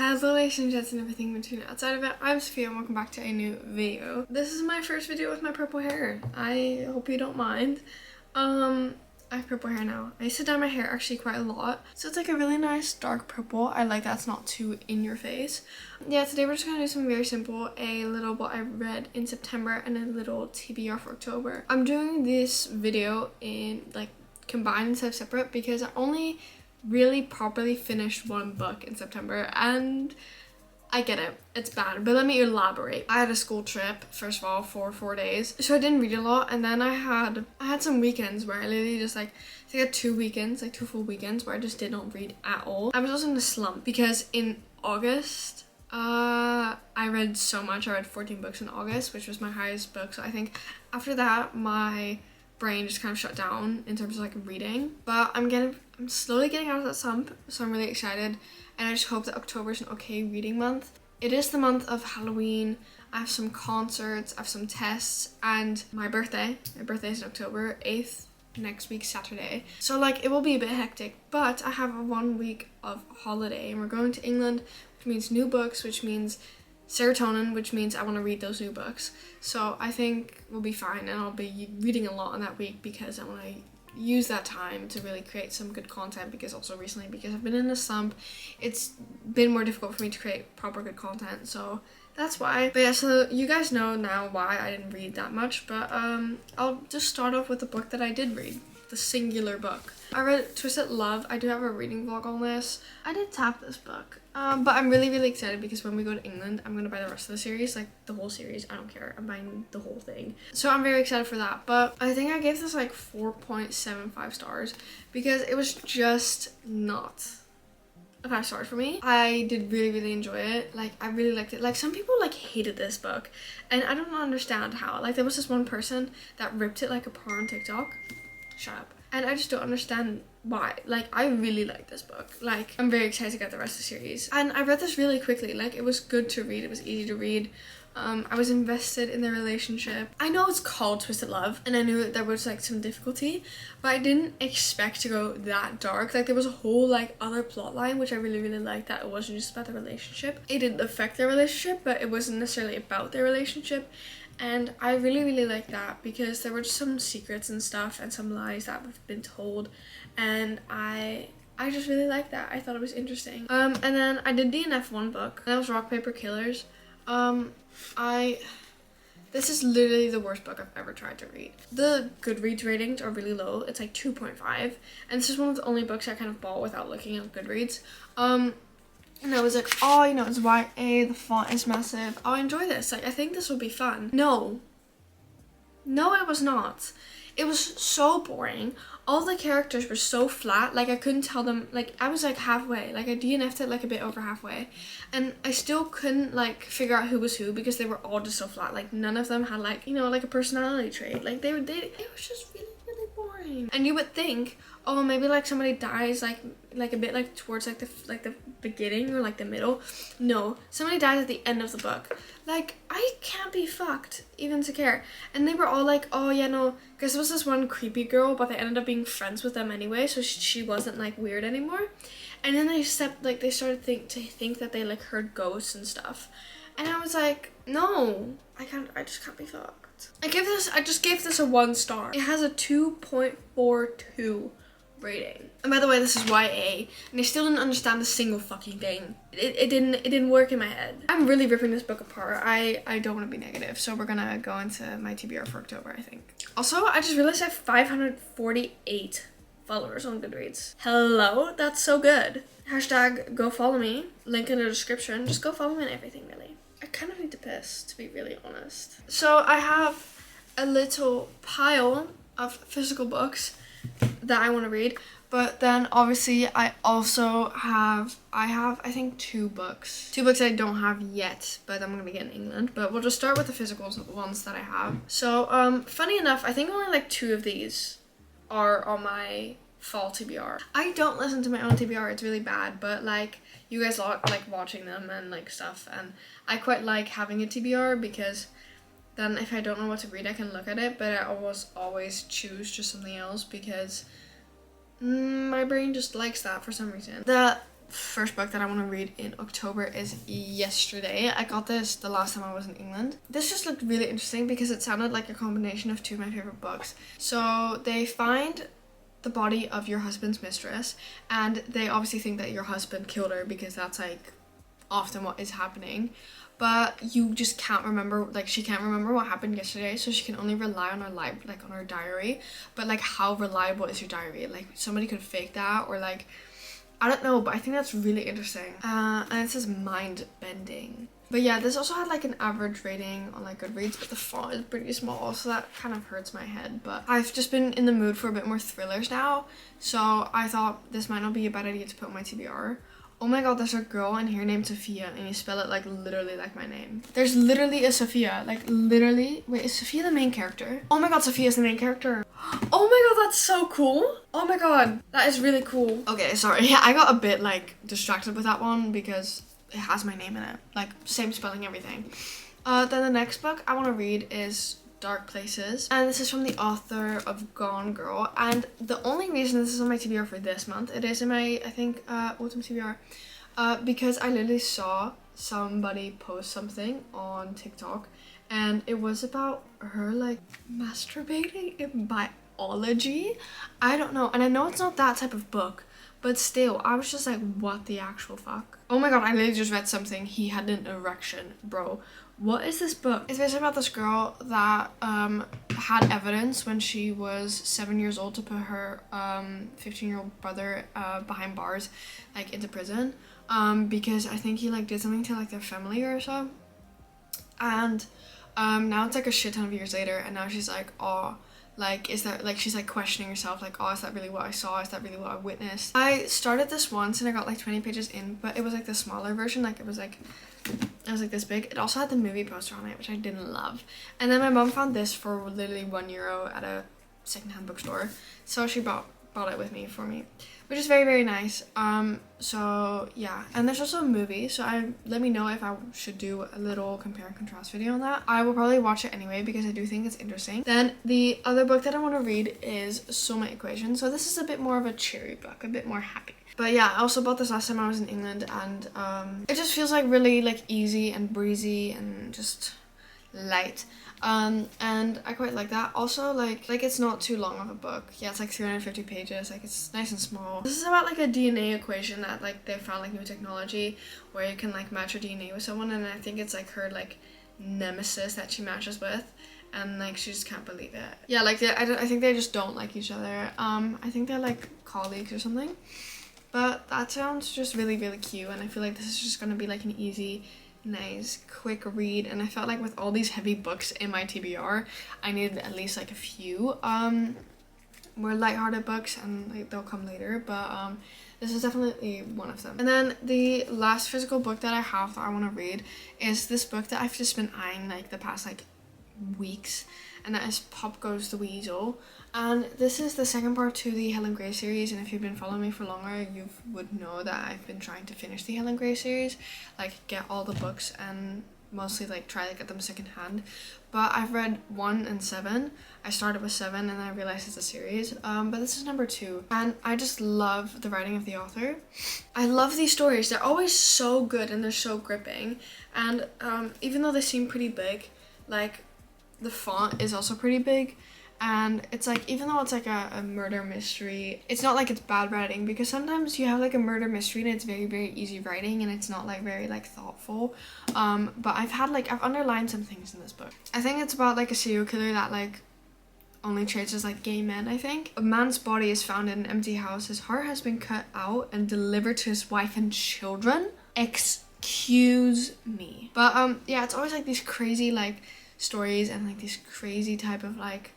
Hello ladies and gents and everything in between outside of it, I'm Sophia and welcome back to a new video. This is my first video with my purple hair. I hope you don't mind. I have purple hair now. I used to dye my hair actually quite a lot. So it's like a really nice dark purple. I like that it's not too in your face. Yeah, today we're just gonna do something very simple. A little what I read in September and a little TBR for October. I'm doing this video in like combined instead of separate because I only really properly finished one book in September and I get it, it's bad, but let me elaborate. I had a school trip, first of all, for 4 days, so I didn't read a lot, and then I had some weekends where I literally just I think I had 2 weekends, like 2 full weekends where I just did not read at all. I was also in a slump because in August, I read so much. I read 14 books in August, which was my highest book, so I think after that, my brain just kind of shut down in terms of like reading, but I'm slowly getting out of that slump, so I'm really excited, and I just hope that October is an okay reading month. It is the month of Halloween. I have some concerts, I have some tests, and my birthday is in October 8th, next week Saturday, so like it will be a bit hectic, but I have 1 week of holiday and we're going to England, which means new books, which means serotonin, which means I want to read those new books. So I think we'll be fine, and I'll be reading a lot in that week because I want to use that time to really create some good content, because also recently, because I've been in a slump, it's been more difficult for me to create proper good content, so that's why. But yeah, so you guys know now why I didn't read that much, but I'll just start off with the book that I did read, the singular book. I read Twisted Love. I do have a reading vlog on this. I did tap this book, but I'm really excited because when we go to England, I'm gonna buy the rest of the series, like the whole series. I don't care, I'm buying the whole thing, so I'm very excited for that. But I think I gave this like 4.75 stars because it was just not a 5 stars for me. I did really enjoy it. Like I really liked it. Like some people like hated this book, and I don't understand how. Like there was this one person that ripped it like apart on TikTok. Shut up. And I just don't understand why. Like I really like this book. Like I'm very excited to get the rest of the series, and I read this really quickly. Like it was good to read, it was easy to read. I was invested in the relationship. I know it's called Twisted Love, and I knew that there was like some difficulty, but I didn't expect to go that dark. Like there was a whole like other plot line, which I really liked, that it wasn't just about the relationship. It didn't affect their relationship, but it wasn't necessarily about their relationship. And I really liked that because there were just some secrets and stuff and some lies that have been told, and I just really liked that. I thought it was interesting. And then I did DNF one book, and that was Rock Paper Killers. This is literally the worst book I've ever tried to read. The Goodreads ratings are really low. It's like 2.5, and this is one of the only books I kind of bought without looking at Goodreads. And I was like, oh, you know, it's YA, the font is massive. I'll enjoy this. Like, I think this will be fun. No, it was not. It was so boring. All the characters were so flat. Like, I couldn't tell them. Like, I was like halfway. Like, I DNF'd it like a bit over halfway. And I still couldn't like figure out who was who because they were all just so flat. Like, none of them had like, you know, like a personality trait. Like, it was just really boring. And you would think, oh, maybe like somebody dies like a bit like towards like the beginning or like the middle. No, somebody dies at the end of the book. Like I can't be fucked even to care. And they were all like, oh yeah, no, because there was this one creepy girl, but they ended up being friends with them anyway, so she wasn't like weird anymore. And then they started to think that they like heard ghosts and stuff, and I was like, no, I just can't be fucked. I just gave this a 1 star. It has a 2.42 rating. And by the way, this is YA, and I still didn't understand a single fucking thing. It didn't work in my head. I'm really ripping this book apart. I don't want to be negative, so we're gonna go into my TBR for October, I think. Also, I just realized I have 548 followers on Goodreads. Hello, that's so good. Hashtag go follow me. Link in the description. Just go follow me and everything, really. I kind of need to piss, to be really honest. So I have a little pile of physical books that I want to read, but then obviously I have I think 2 books I don't have yet, but I'm gonna be getting in England. But we'll just start with the physical ones that I have. So funny enough, I think only like 2 of these are on my fall TBR. I don't listen to my own TBR, it's really bad, but like you guys like watching them and like stuff, and I quite like having a TBR because then if I don't know what to read, I can look at it, but I always choose just something else because my brain just likes that for some reason. The first book that I want to read in October is Yesterday. I got this the last time I was in England. This just looked really interesting because it sounded like a combination of two of my favorite books. So they find the body of your husband's mistress, and they obviously think that your husband killed her because that's like often what is happening, but you just can't remember, like she can't remember what happened yesterday, so she can only rely on her like on her diary. But like, how reliable is your diary? Like somebody could fake that, or like, I don't know, but I think that's really interesting. And it says mind bending. But yeah, this also had like an average rating on like Goodreads, but the font is pretty small, so that kind of hurts my head. But I've just been in the mood for a bit more thrillers now, so I thought this might not be a bad idea to put on my TBR. Oh my god, there's a girl in here named Sophia, and you spell it like literally like my name. There's literally a Sophia, like literally. Wait, is Sophia the main character? Oh my god, Sophia's the main character. Oh my god, that's so cool. Oh my god, that is really cool. Okay, sorry, I got a bit like distracted with that one because it has my name in it. Like same spelling, everything. Then the next book I want to read is Dark Places, and this is from the author of Gone Girl. And the only reason this is on my TBR for this month, it is in my, I think, autumn TBR, because I literally saw somebody post something on TikTok, and it was about her like masturbating in biology. I don't know, and I know it's not that type of book, but still, I was just like, what the actual fuck? Oh my god, I literally just read something. He had an erection, bro. What is this book? It's basically about this girl that had evidence when she was 7 years old to put her 15-year-old brother behind bars, like into prison, because I think he like did something to like their family or so. And now it's like a shit ton of years later, and now she's like, oh, like, is that, like, she's like questioning herself, like, oh, is that really what I saw? Is that really what I witnessed? I started this once and I got like 20 pages in, but it was like the smaller version, like it was like this big. It also had the movie poster on it, which I didn't love. And then my mom found this for literally €1 at a secondhand bookstore, so she bought it with me for me, which is very, very nice. So yeah, and there's also a movie, so let me know if I should do a little compare and contrast video on that. I will probably watch it anyway because I do think it's interesting. Then the other book that I want to read is Soulmate Equation. So this is a bit more of a cheery book, a bit more happy. But yeah, I also bought this last time I was in England, and it just feels like really like easy and breezy and just light. And I quite like that. Also, like it's not too long of a book. Yeah, it's like 350 pages. Like, it's nice and small. This is about like a DNA equation that like they found like new technology where you can like match your DNA with someone, and I think it's like her like nemesis that she matches with, and like she just can't believe it. Yeah, like I think they just don't like each other. I think they're like colleagues or something. But that sounds just really, really cute, and I feel like this is just gonna be like an easy, nice, quick read. And I felt like with all these heavy books in my TBR, I needed at least like a few more lighthearted books, and like they'll come later, but this is definitely one of them. And then the last physical book that I have that I want to read is this book that I've just been eyeing like the past like weeks, and that is Pop Goes the Weasel. And this is the second part to the Helen Gray series, and if you've been following me for longer, you would know that I've been trying to finish the Helen Gray series, like get all the books and mostly like try to get them secondhand. But I've read 1 and 7. I started with 7 and I realized it's a series, but this is number 2, and I just love the writing of the author. I love these stories. They're always so good and they're so gripping, and even though they seem pretty big, like the font is also pretty big. And it's like, even though it's like a murder mystery, it's not like it's bad writing, because sometimes you have like a murder mystery and it's very, very easy writing and it's not like very like thoughtful. But I've underlined some things in this book. I think it's about like a serial killer that like only chases like gay men, I think. A man's body is found in an empty house. His heart has been cut out and delivered to his wife and children. Excuse me. But yeah, it's always like these crazy like stories and like these crazy type of like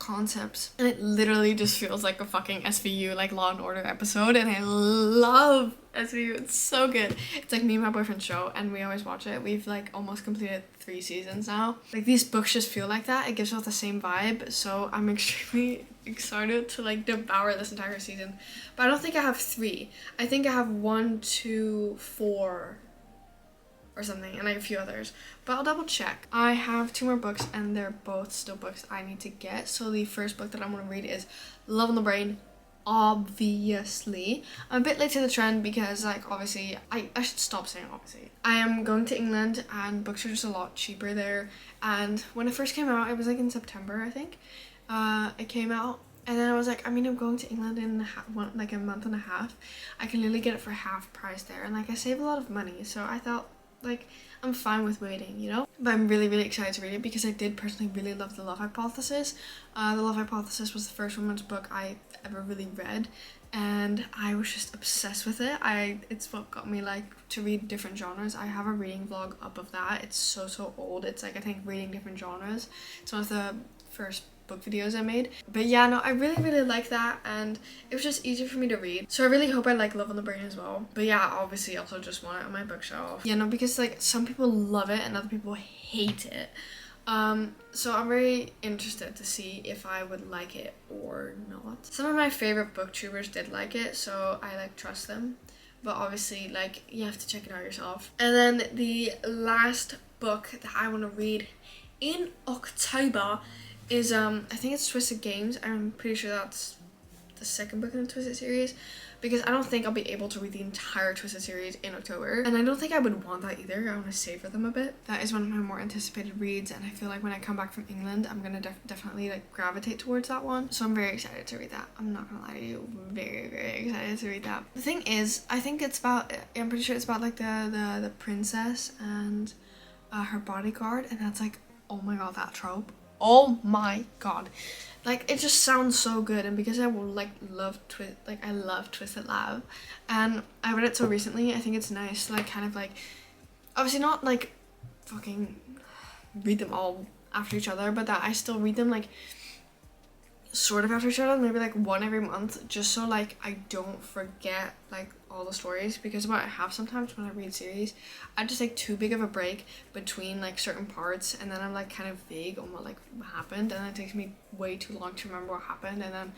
concepts, and it literally just feels like a fucking SVU like Law and Order episode, and I love SVU. It's so good. It's like me and my boyfriend's show, and we always watch it. We've like almost completed 3 seasons now. Like, these books just feel like that. It gives off the same vibe, so I'm extremely excited to like devour this entire season. But I don't think I have 3. I think I have 1, 2, 4 or something, and like a few others, but I'll double check. I have 2 more books, and they're both still books I need to get. So the first book that I'm going to read is Love on the Brain. obviously. I'm a bit late to the trend because like obviously I should stop saying obviously. I am going to England and books are just a lot cheaper there, and when it first came out it was like in September I think. It came out, and then I was like, I mean, I'm going to England in like a month and a half. I can literally get it for half price there, and like I save a lot of money, so I thought like I'm fine with waiting, you know? But I'm really excited to read it because I did personally really love The Love Hypothesis. The Love Hypothesis was the first woman's book I ever really read, and I was just obsessed with it. It's what got me like to read different genres. I have a reading vlog up of that. It's so old. It's like I think reading different genres. It's one of the first book videos I made. But yeah, no, I really like that, and it was just easier for me to read. So I really hope I like Love on the Brain as well. But yeah, obviously also just want it on my bookshelf. Yeah, no, because like some people love it and other people hate it. So I'm very interested to see if I would like it or not. Some of my favorite booktubers did like it, so I like trust them. But obviously like you have to check it out yourself. And then the last book that I want to read in October is I think it's Twisted Games. I'm pretty sure that's the second book in the Twisted series, because I don't think I'll be able to read the entire Twisted series in October, and I don't think I would want that either. I want to savor them a bit. That is one of my more anticipated reads, and I feel like when I come back from England I'm gonna definitely like gravitate towards that one, so I'm very excited to read that. I'm not gonna lie to you, very excited to read that. The thing is, I think it's about, I'm pretty sure it's about like the princess and her bodyguard, and that's like, oh my god, that trope. Oh my god, like it just sounds so good. And because I will I love Twisted Love, and I read it so recently, I think it's nice to like kind of like, obviously not like fucking read them all after each other, but that I still read them like sort of after each other, maybe like one every month, just so like I don't forget like all the stories. Because what I have sometimes when I read series, I just take too big of a break between like certain parts, and then I'm like kind of vague on what happened, and it takes me way too long to remember what happened, and then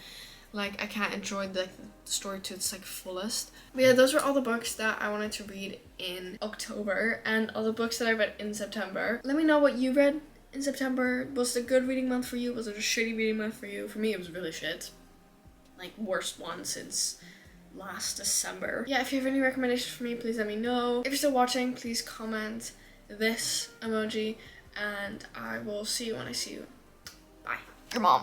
like I can't enjoy the story to its like fullest. But yeah, those were all the books that I wanted to read in October and all the books that I read in September. Let me know what you read in September. Was it a good reading month for you? Was it a shitty reading month for you? For me, it was really shit. Like, worst one since last December. Yeah, if you have any recommendations for me, please let me know. If you're still watching, please comment this emoji, and I will see you when I see you. Bye. Your mom.